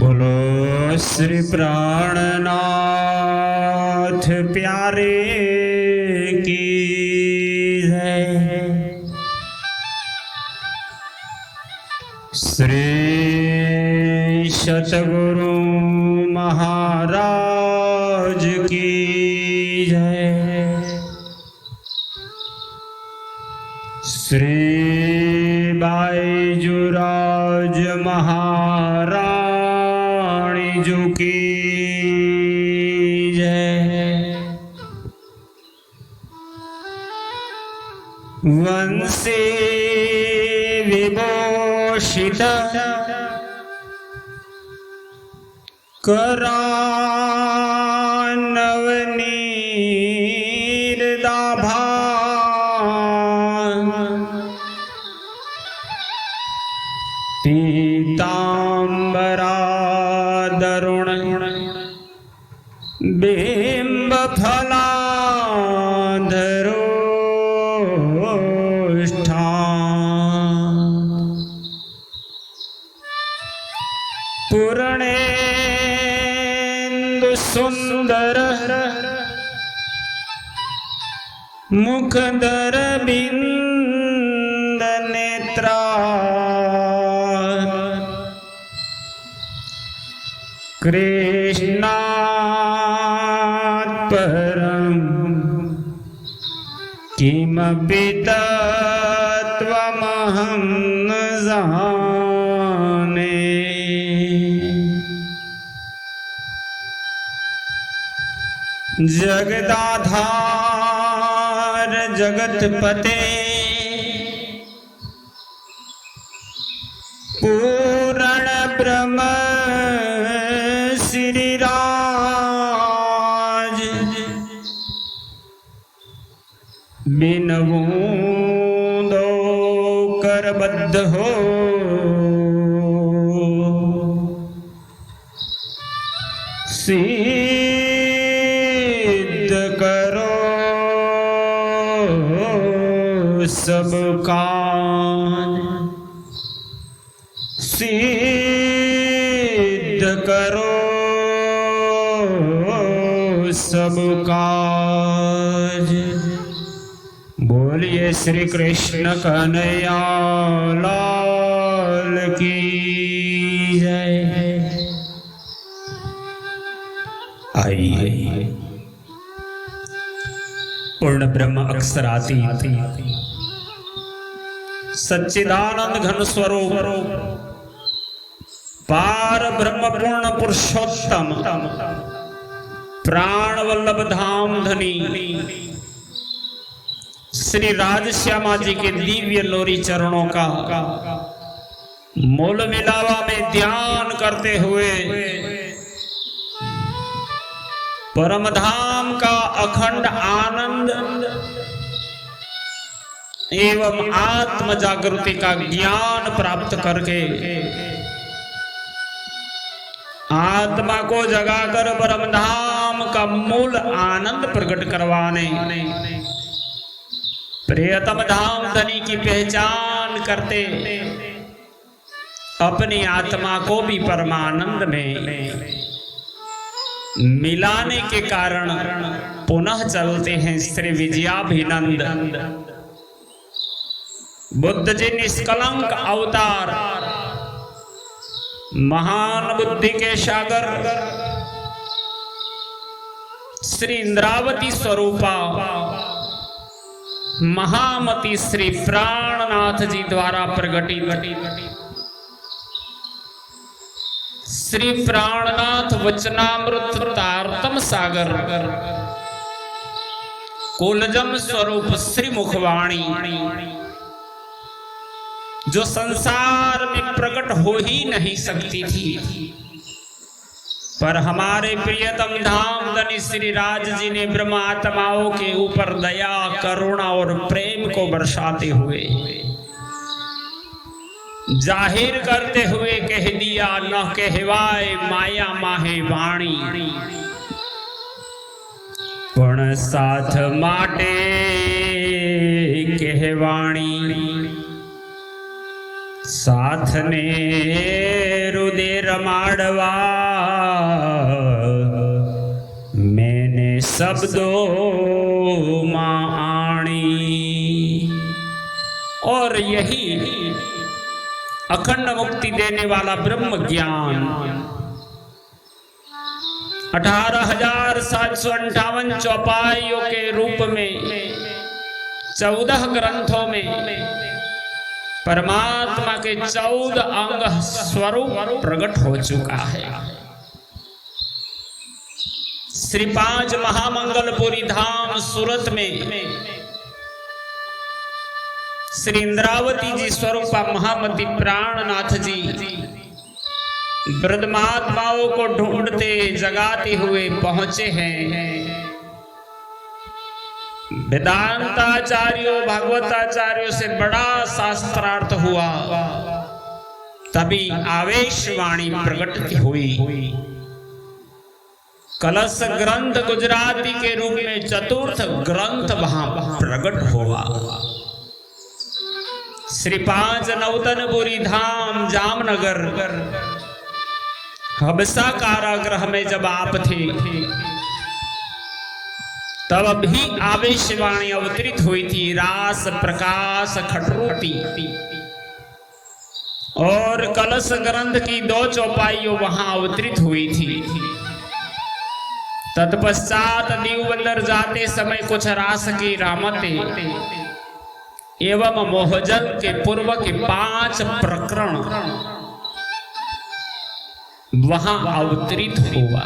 बोलो श्री प्राणनाथ प्यारे की जय। श्री सतगुरु महाराज की जय। श्री बाईजुराज महाराणी जी की जय। वंशे विभूषित करानवनीरदाभा पीतांबरादरुण बिंब फलाधरोष्ठा पूर्णेन्दु सुंदर मुखधर बिंद नेत्रा कृष्णात् परं किमपि तत्त्वमहं न जाने। जगदाधार जगतपते पूर्ण ब्रह्म श्री राज बिनवो दो करबद्ध हो सिद्ध करो सब काज। सिद्ध करो सब काज। बोलिए श्री कृष्ण कन्हैया लाल की जय। आइए पूर्ण ब्रह्म अक्षरातीत सच्चिदानंद घन स्वरूप पार ब्रह्म पूर्ण पुरुषोत्तम प्राण वल्लभ धाम धनी श्री राजश्यामा जी के दिव्य लोरी चरणों का मोल मिलावा में ध्यान करते हुए परम धाम का अखंड आनंद एवं आत्म जागृति का ज्ञान प्राप्त करके आत्मा को जगाकर परम धाम का मूल आनंद प्रकट करवाने प्रियतम धाम धनी की पहचान करते अपनी आत्मा को भी परमानंद में मिलाने के कारण पुनः चलते हैं श्री विजयाभिनंद बुद्ध जी निष्कलंक अवतार महान बुद्धि के सागर श्री इंद्रावती स्वरूपा महामती श्री प्राणनाथ जी द्वारा प्रगटित श्री प्राणनाथ वचनामृत तारतम सागर कुलजम स्वरूप श्री मुखवाणी जो संसार में प्रकट हो ही नहीं सकती थी, पर हमारे प्रियतम धाम धनी श्री राज जी ने ब्रह्मात्माओं के ऊपर दया करुणा और प्रेम को बरसाते हुए जाहिर करते हुए कह दिया, न कहवाए माया माहे वाणी पण साथ माटे कहवाणी। साथ ने रुदिर माड़वा मैंने शब्दों मां आणी। और यही अखंड मुक्ति देने वाला ब्रह्म ज्ञान 18,758 चौपाइयों के रूप में 14 ग्रंथों में परमात्मा के 14 अंग स्वरूप प्रकट हो चुका है। श्री 5 महामंगलपुरी धाम सूरत में श्री इंद्रावती जी स्वरूपा महामती प्राणनाथ जी ब्रह्मात्माओं को ढूंढते जगाते हुए पहुंचे हैं। वेदांताचार्यों भागवताचार्यों से बड़ा शास्त्रार्थ हुआ, तभी आवेशवाणी प्रकट हुई। कलश ग्रंथ गुजराती के रूप में चतुर्थ ग्रंथ वहां प्रकट हुआ। श्री 5 नवतनपुरी धाम जामनगर हबसा कारागृह में जब आप थे तब भी आवेशवाणी अवतरित हुई थी। रास प्रकाश खटरूपी और कलश ग्रंथ की 2 चौपाइयों वहां अवतरित हुई थी। तत्पश्चात दीवबंदर जाते समय कुछ रास की रामते एवं मोहजल के पूर्व के 5 प्रकरण वहां अवतरित हुआ।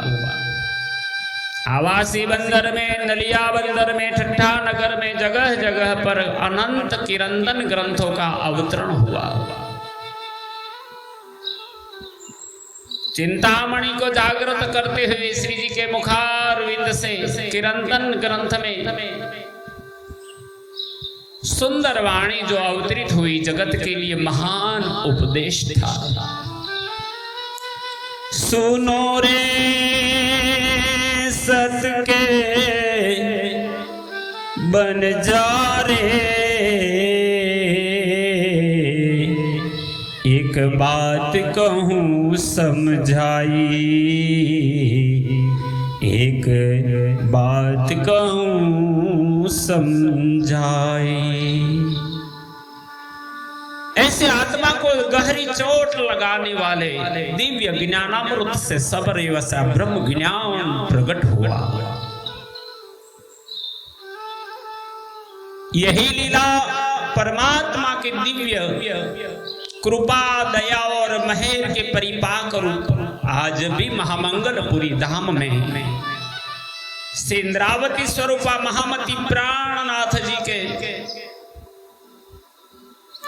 आवासी बंदर में, नलिया बंदर में, ठट्ठा नगर में जगह जगह पर अनंत किरंदन ग्रंथों का अवतरण हुआ। चिंतामणि को जागृत करते हुए श्री जी के मुखारविंद से किरंदन ग्रंथ में सुंदर वाणी जो अवतरित हुई जगत के लिए महान उपदेश था। सुनो रे सत के बन जा रे, एक बात कहूँ समझाई, एक बात कहूँ समझाई। ऐसे आत्मा को गहरी चोट लगाने वाले दिव्य ज्ञानामृत से सबरेवसा ब्रह्म ज्ञान प्रकट हुआ। यही लीला परमात्मा के दिव्य कृपा दया और मेहर के परिपाक रूप आज भी महामंगलपुरी धाम में श्री इंद्रावती स्वरूपा महामती प्राणनाथ जी के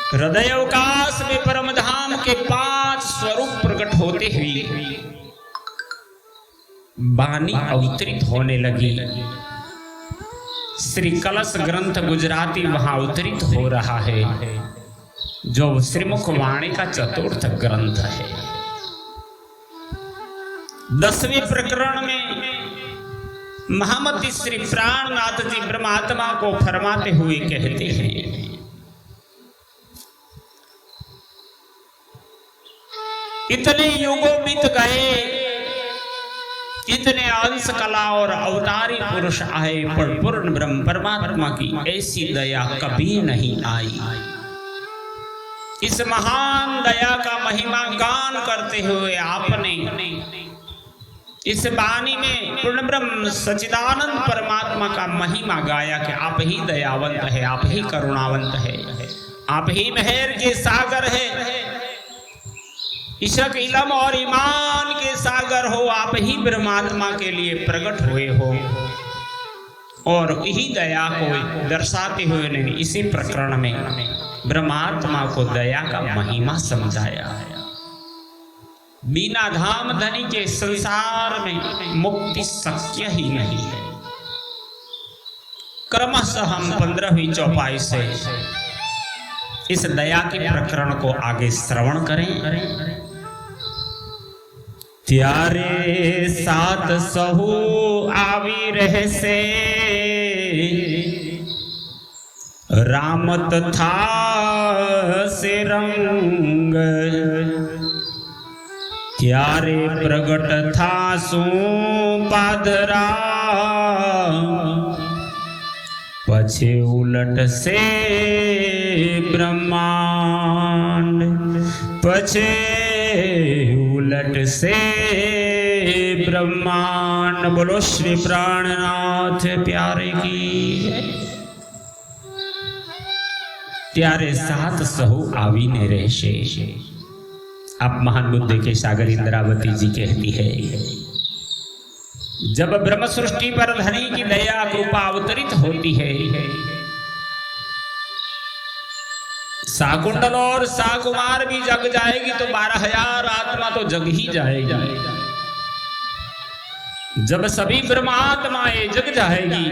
हृदयावकाश में परम धाम के 5 स्वरूप प्रकट होते हुए वाणी अवतरित होने लगी। श्री कलश ग्रंथ गुजराती वहां अवतरित हो रहा है, जो श्रीमुख वाणी का चतुर्थ ग्रंथ है। 10वें प्रकरण में महामती श्री प्राणनाथ जी ब्रह्मात्मा को फरमाते हुए कहते हैं, इतने युगों बीत गए, इतने अंश कला और अवतारी पुरुष आए, पर पूर्ण ब्रह्म परमात्मा की ऐसी दया कभी नहीं आई। इस महान दया का महिमा गान करते हुए आपने इस वाणी में पूर्ण ब्रह्म सच्चिदानंद परमात्मा का महिमा गाया कि आप ही दयावंत है, आप ही करुणावंत है, आप ही मेहर के सागर है, इशक इलम और ईमान के सागर हो, आप ही ब्रह्मात्मा के लिए प्रकट हुए हो। और यही दया को दर्शाते हुए ने इसी प्रकरण में ब्रह्मात्मा को दया का महिमा समझाया है। बिना धाम धनी के संसार में मुक्ति शक्य ही नहीं है। क्रमशः हम 15वीं चौपाई से इस दया के प्रकरण को आगे श्रवण करें। त्यारे सात सहु आवी रहे से राम तथा से रंग त्यारे प्रगट था सो पादरा पछे उलट से ब्रह्मांड पछे उलट से ब्रह्मांड। बोलो श्री प्राणनाथ प्यारे की। त्यारे साथ सहु आवीने रहशे। आप महान बुद्ध के सागर इंद्रावती जी कहती है, जब ब्रह्म सृष्टि पर धनी की दया कृपा अवतरित होती है, साकुंडल और साकुमार भी जग जाएगी तो 12,000 आत्मा तो जग ही जाएगी। जब सभी ब्रह्मात्माएं जग जाएगी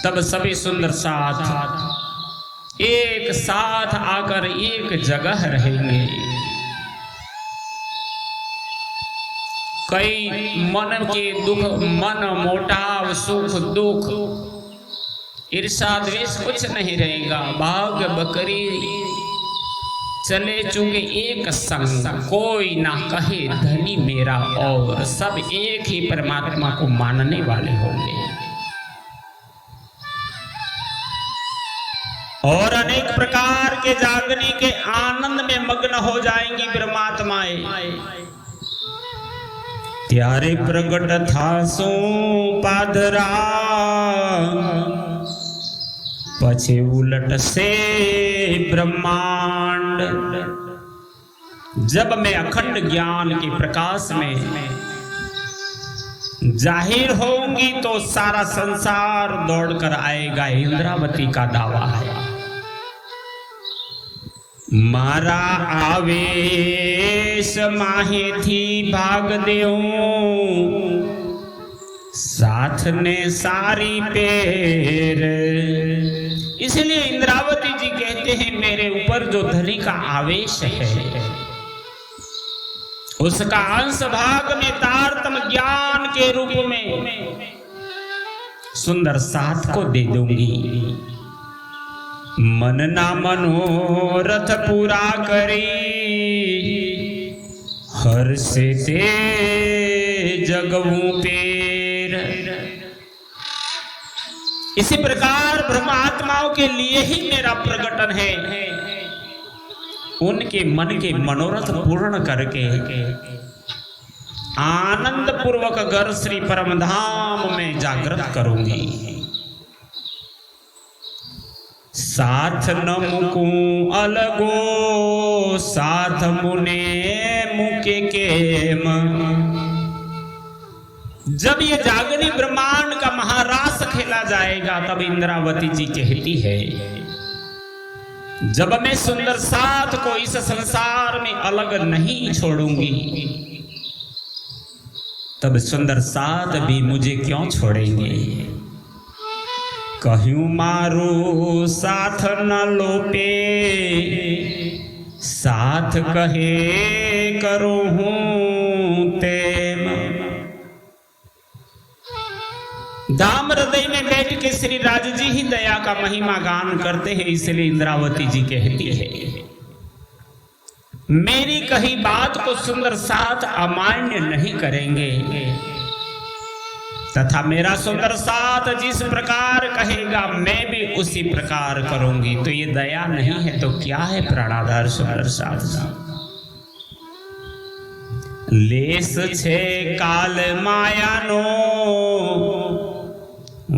तब सभी सुंदर साथ एक साथ आकर एक जगह रहेंगे। कई मन के दुख, मन मोटाव, सुख दुख, ईर्षा द्वेष कुछ नहीं रहेगा। बाघ बकरी चले चुके एक संग, कोई ना कहे धनी मेरा, और सब एक ही परमात्मा को मानने वाले होंगे। और अनेक प्रकार के जागने के आनंद में मग्न हो जाएंगी ब्रह्मात्माएं। त्यारे प्रगट था सो पादरा पछे उलट से ब्रह्मांड। जब मैं अखंड ज्ञान के प्रकाश में जाहिर होंगी तो सारा संसार दौड़कर आएगा, इंद्रावती का दावा है। मारा आवेश माहे थी भाग देऊ, साथ ने सारी पेर। इसलिए इंद्रावती जी कहते हैं, मेरे ऊपर जो धनी का आवेश है उसका अंश भाग में तारतम ज्ञान के रूप में सुंदर साथ को दे दूंगी। मन ना मनोरथ पूरा करी, हर से ते जगवू पेर। इसी प्रकार ब्रह्मात्माओं के लिए ही मेरा प्रकटन है। उनके मन के मनोरथ पूर्ण करके आनंद पूर्वक घर श्री परमधाम में जागृत करूंगी। साथ न मुकू अलगो, साथ मुने मुके केम। जब ये जागनी ब्रह्मांड का महारास खेला जाएगा तब इंद्रावती जी कहती है, जब मैं सुंदर साथ को इस संसार में अलग नहीं छोड़ूंगी तब सुंदर साथ भी मुझे क्यों छोड़ेंगे। कहूं मारो साथ न लोपे, साथ कहे करो हूं तेम। धाम हृदय में बैठ के श्री राज जी ही दया का महिमा गान करते हैं। इसलिए इंद्रावती जी कहती है, मेरी कही बात को सुंदर साथ अमान्य नहीं करेंगे, तथा मेरा सुंदर साथ जिस प्रकार कहेगा मैं भी उसी प्रकार करूंगी। तो ये दया नहीं है तो क्या है प्राणाधार सुंदर साथ। लेस छे काल माया नो,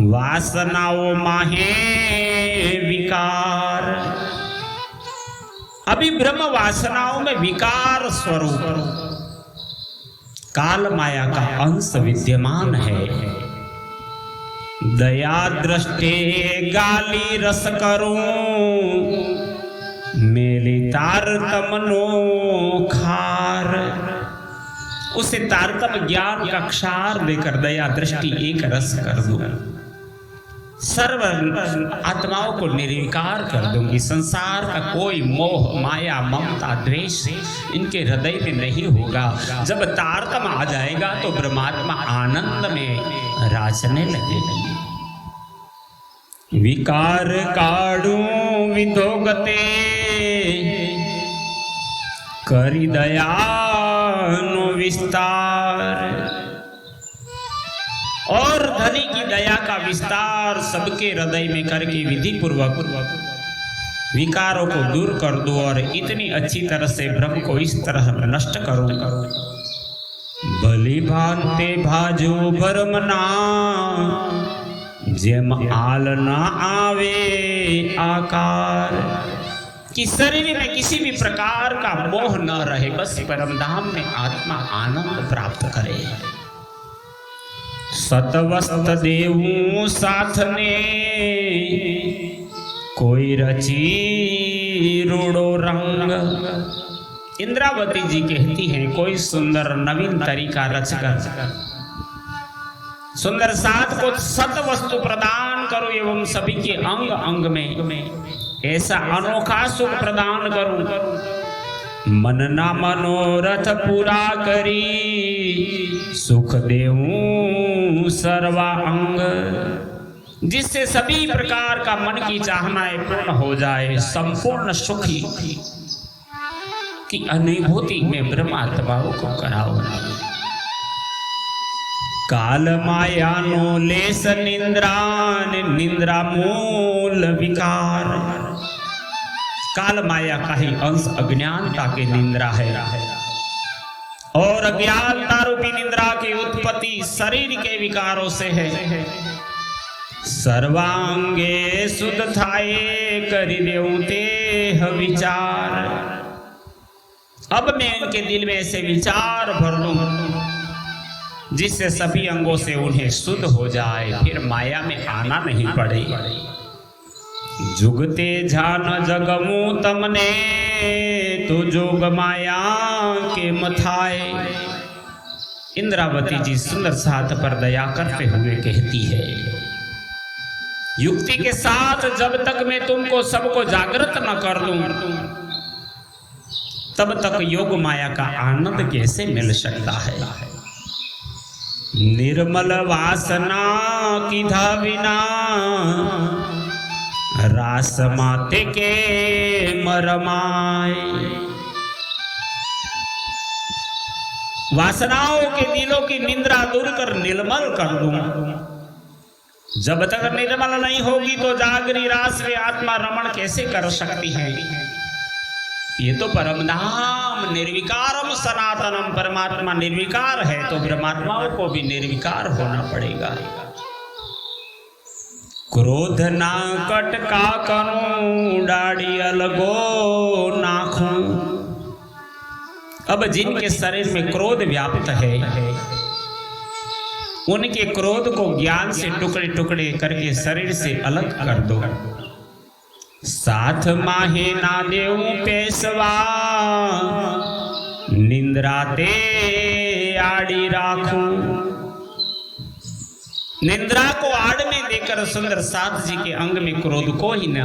वासनाओं माहे विकार। अभी ब्रह्म वासनाओं में विकार स्वरूप काल माया का अंश विद्यमान है। दया दृष्टि गाली रस करूं, मेली तारतमनो खार। उसे तारतम ज्ञान का क्षार देकर दया दृष्टि एक रस कर दूं, सर्व आत्माओं को निर्विकार कर दूंगी। संसार का कोई मोह माया ममता द्वेष इनके हृदय में नहीं होगा। जब तारतम आ जाएगा तो ब्रह्मात्मा आनंद में राजने लगेगी। विकार काढू विधोगते करी दयानो विस्तार। और धनी की दया का विस्तार सबके हृदय में करके विधि पूर्वक विकारों को दूर कर दो और इतनी अच्छी तरह से भ्रम को इस तरह नष्ट करो। भली भांते भाजो भरमना जेम आल ना आवे आकार। कि शरीर में किसी भी प्रकार का मोह न रहे, बस परम धाम में आत्मा आनंद प्राप्त करे। सतवस्त देवू साथ ने कोई रची रूड़ो रंग। इंद्रावती जी कहती हैं कोई सुंदर नवीन तरीका रचकर सुंदर साथ को सत वस्तु प्रदान करो एवं सभी के अंग अंग में ऐसा अनोखा सुख प्रदान करो। मन ना मनोरथ पूरा करी सुख देऊं सर्वा अंग। जिससे सभी प्रकार का मन की चाहनाएं पूर्ण हो जाए, संपूर्ण सुखी की अनुभूति में ब्रह्मात्माओं को कराओ। काल माया नो लेस निंद्रान निंद्रा मूल विकार। काल माया का ही अंश अज्ञानता की निंद्रा है और अज्ञानता रूपी निंद्रा की उत्पत्ति शरीर के विकारों से है। सर्वांगे सुध थाए करी देऊं तेह विचार। अब मैं इनके दिल में ऐसे विचार भर लूं जिससे सभी अंगों से उन्हें शुद्ध हो जाए, फिर माया में आना नहीं पड़े। जुगते झान जगमू तमने तो जोग माया के मथाए। इंद्रावती जी सुंदर साथ पर दया करते हुए कहती है, युक्ति के साथ जब तक मैं तुमको सबको जागृत न कर दूं तब तक योग माया का आनंद कैसे मिल सकता है। निर्मल वासना की धाविना रास माते के मरमाए। वासनाओं के दिलों की निंद्रा दूर कर निर्मल कर दूं। जब तक निर्मल नहीं होगी तो जागरी रास में आत्मा रमण कैसे कर सकती है। ये तो परम धाम निर्विकारम सनातनम, परमात्मा निर्विकार है तो ब्रह्मात्माओं को भी निर्विकार होना पड़ेगा। क्रोध ना कटका करूं डाड़ी अलगो नाखूं। अब जिनके शरीर में क्रोध व्याप्त है उनके क्रोध को ज्ञान से टुकड़े टुकड़े करके शरीर से अलग कर दो। साथ माहे ना देऊं पेशवा निंद्राते आड़ी राखूं। निंद्रा को आड़ में देकर सुंदर साथ जी के अंग में क्रोध को ही न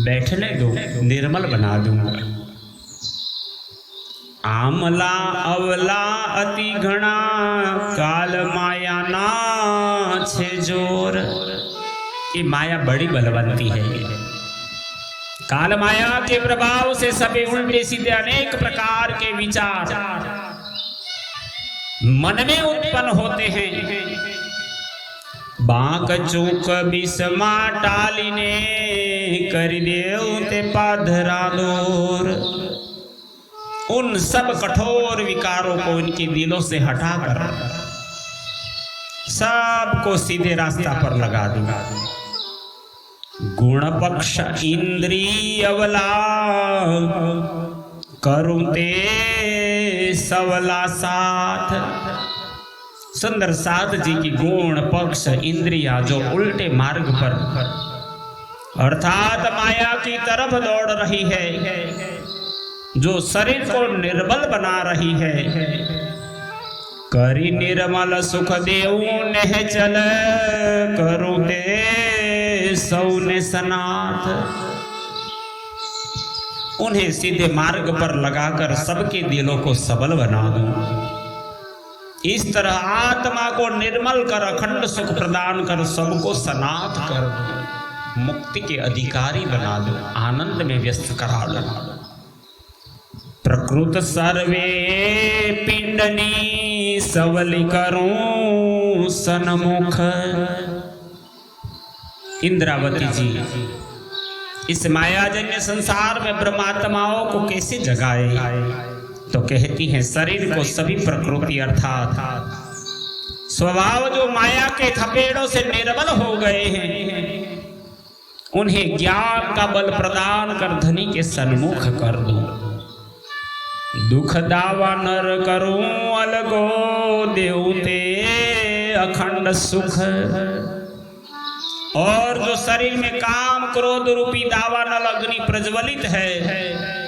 बैठने दो, निर्मल बना दूंगा। आमला अवला अति घना काल माया ना छे जोर। ये माया बड़ी बलवंती है। काल माया के प्रभाव से सभी उल्टे सीधे अनेक प्रकार के विचार मन में उत्पन्न होते हैं। बांक चूक बिस्मा टालिने कर देऊ ते पाधरा दूर। उन सब कठोर विकारों को इनके दिलों से हटाकर सबको सीधे रास्ता पर लगा दूंगा। गुण पक्ष इंद्रिय अवला करूं ते सवला साथ। सुंदर साथ जी की गुण पक्ष इंद्रिया जो उल्टे मार्ग पर अर्थात माया की तरफ दौड़ रही है, जो शरीर को निर्बल बना रही है, करी निर्मल सुख देऊ नेह चल करूं ते सौने सनाथ। उन्हें सीधे मार्ग पर लगाकर सबके दिलों को सबल बना दूं। इस तरह आत्मा को निर्मल कर अखंड सुख प्रदान कर सबको सनाथ कर दो, मुक्ति के अधिकारी बना दो, आनंद में व्यस्त करा दो। प्रकृत सर्वे पिंडनी सवली करूं सन्मुख। इंद्रावती जी इस मायाजन्य संसार में ब्रह्मात्माओं को कैसे जगाए? तो कहती हैं शरीर को सभी प्रकृति अर्थात स्वभाव जो माया के थपेड़ों से निर्बल हो गए हैं, उन्हें ज्ञान का बल प्रदान कर धनी के सन्मुख कर दो। दुख दावा नर करूं अलगो देवते अखंड सुख। और जो शरीर में काम क्रोध रूपी दावा नल अग्नि प्रज्वलित है,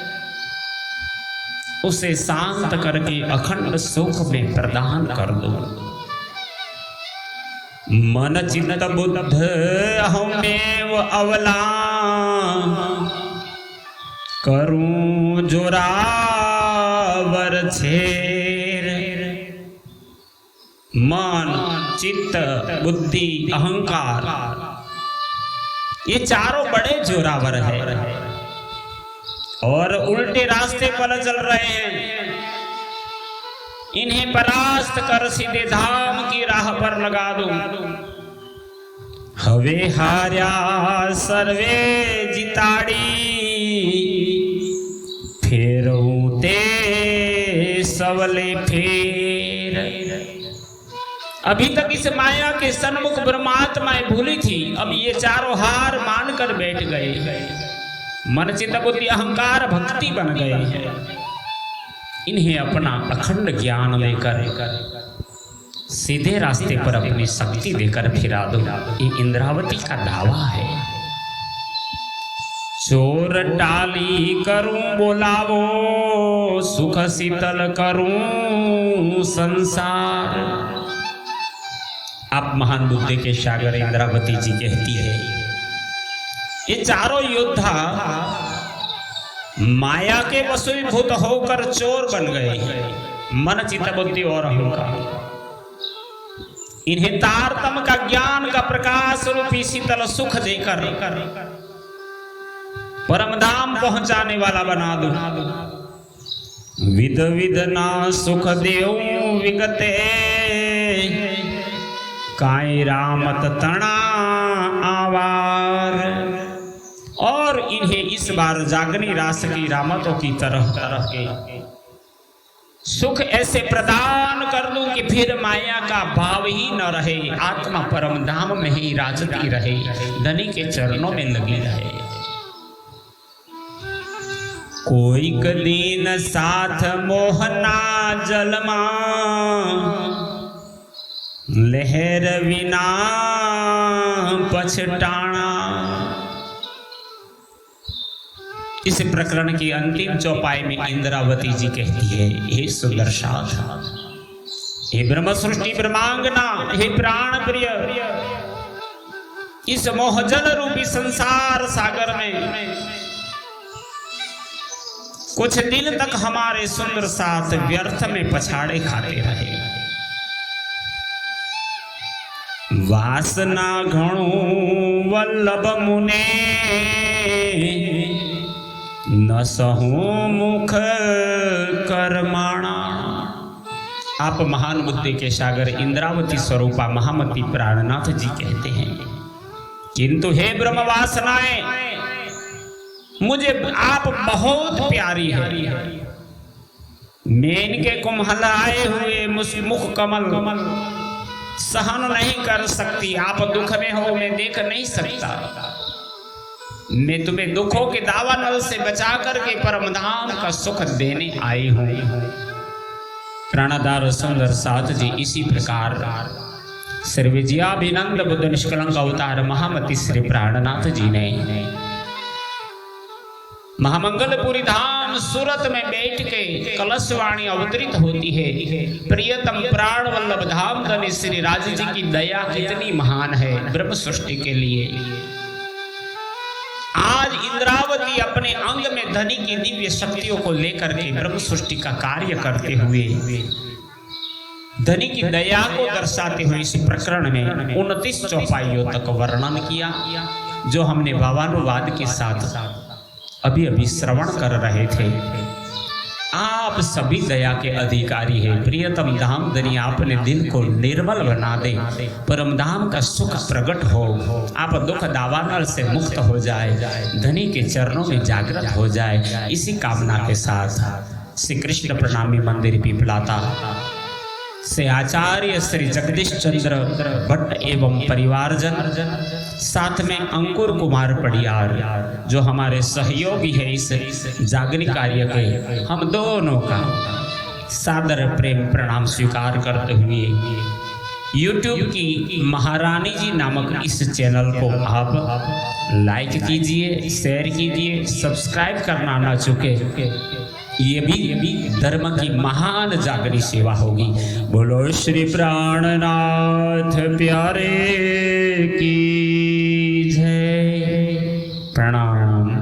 उसे शांत करके अखंड सुख में प्रदान कर दो। मन चित्त बुद्ध अहमेव अवला करूं जोरावर छेर। मन चित्त बुद्धि अहंकार ये चारों बड़े जोरावर है और उल्टे रास्ते पर चल रहे हैं। इन्हें परास्त कर सीधे धाम की राह पर लगा दो। हवे हार्या सर्वे जिताड़ी फेरू ते सवले फेर। अभी तक इस माया के सन्मुख ब्रह्मात्माएं भूली थी, अब ये चारों हार मानकर बैठ गए। मन चित्त बुद्धि अहंकार भक्ति बन गए हैं। इन्हें अपना अखंड ज्ञान लेकर सीधे रास्ते पर अपनी शक्ति देकर फिरा दो। ये इंद्रावती का दावा है। चोर टाली करूं बोलावो सुख शीतल करूं संसार। आप महान बुद्धि के सागर इंद्रावती जी कहती है, ये चारों योद्धा माया के वशीभूत होकर चोर बन गए हैं। मन चित्त बुद्धि और अहंकार इन्हें तारतम का ज्ञान का प्रकाश रूपी शीतल सुख देकर परम धाम पहुंचाने वाला बना दो। विध विध ना सुख देऊ विगते काई रामत तना आवार। और इन्हें इस बार जागनी रास की रामतों की तरह तरह के सुख ऐसे प्रदान कर दूं कि फिर माया का भाव ही न रहे, आत्मा परम धाम में ही राजती रहे, धनी के चरणों में लगी रहे। कोई कदीन साथ मोहना जलमा लहर विना पछताना। इस प्रकरण की अंतिम चौपाई में इंद्रावती जी कहती है, हे सुंदर साथ, हे ब्रह्म सृष्टि ब्रह्मांगना, हे प्राण प्रिय, इस मोहजल रूपी संसार सागर में कुछ दिन तक हमारे सुंदर साथ व्यर्थ में पछाड़े खाते रहे। वासना घणु वल्लभ मुने न सहु मुख कर्माणा। आप महान बुद्धि के सागर इंद्रावती स्वरूपा महामती प्राणनाथ जी कहते हैं, किंतु हे ब्रह्म वासनाएं, मुझे आप बहुत प्यारी है। मैं इनके कुम्हलाए हुए मुख कमल सहन नहीं कर सकती। आप दुख में हो, मैं देख नहीं सकता। मैं तुम्हें दुखों के दावा नल से बचा करके परम धाम का सुख देने आई हूं। प्राणदार सुंदर साथ जी इसी प्रकार श्री विजयाभिनंद बुद्ध निष्कलंक अवतार महामती श्री प्राणनाथ जी ने महामंगलपुरी धाम सूरत में बैठ के कलशवाणी अवतरित होती है। प्रियतम प्राण वल्लभ धाम धनी श्री राज जी की दया कितनी महान है ब्रह्म सृष्टि के लिए। आज इंद्रावती अपने अंग में धनी की दिव्य शक्तियों को लेकर के ब्रह्म सृष्टि का कार्य करते हुए धनी की दया को दर्शाते हुए इस प्रकरण में 29 चौपाइयों तक वर्णन किया, जो हमने भावानुवाद के साथ अभी अभी श्रवण कर रहे थे। आप सभी दया के अधिकारी हैं। प्रियतम धाम धनी आपने दिल को निर्मल बना दे, परम धाम का सुख प्रकट हो, आप दुख दावानल से मुक्त हो जाए, धनी के चरणों में जागृत हो जाए। इसी कामना के साथ श्री कृष्ण प्रणामी मंदिर पीपलाता से आचार्य श्री जगदीश चंद्र भट्ट एवं परिवारजन, साथ में अंकुर कुमार पडियार जो हमारे सहयोगी है इस जागरण कार्य के, हम दोनों का सादर प्रेम प्रणाम स्वीकार करते हुए YouTube की महारानी जी नामक इस चैनल को आप लाइक कीजिए, शेयर कीजिए, सब्सक्राइब करना ना चूके। ये भी धर्म की महान जागरी सेवा होगी। बोलो श्री प्राणनाथ प्यारे की जय। प्रणाम।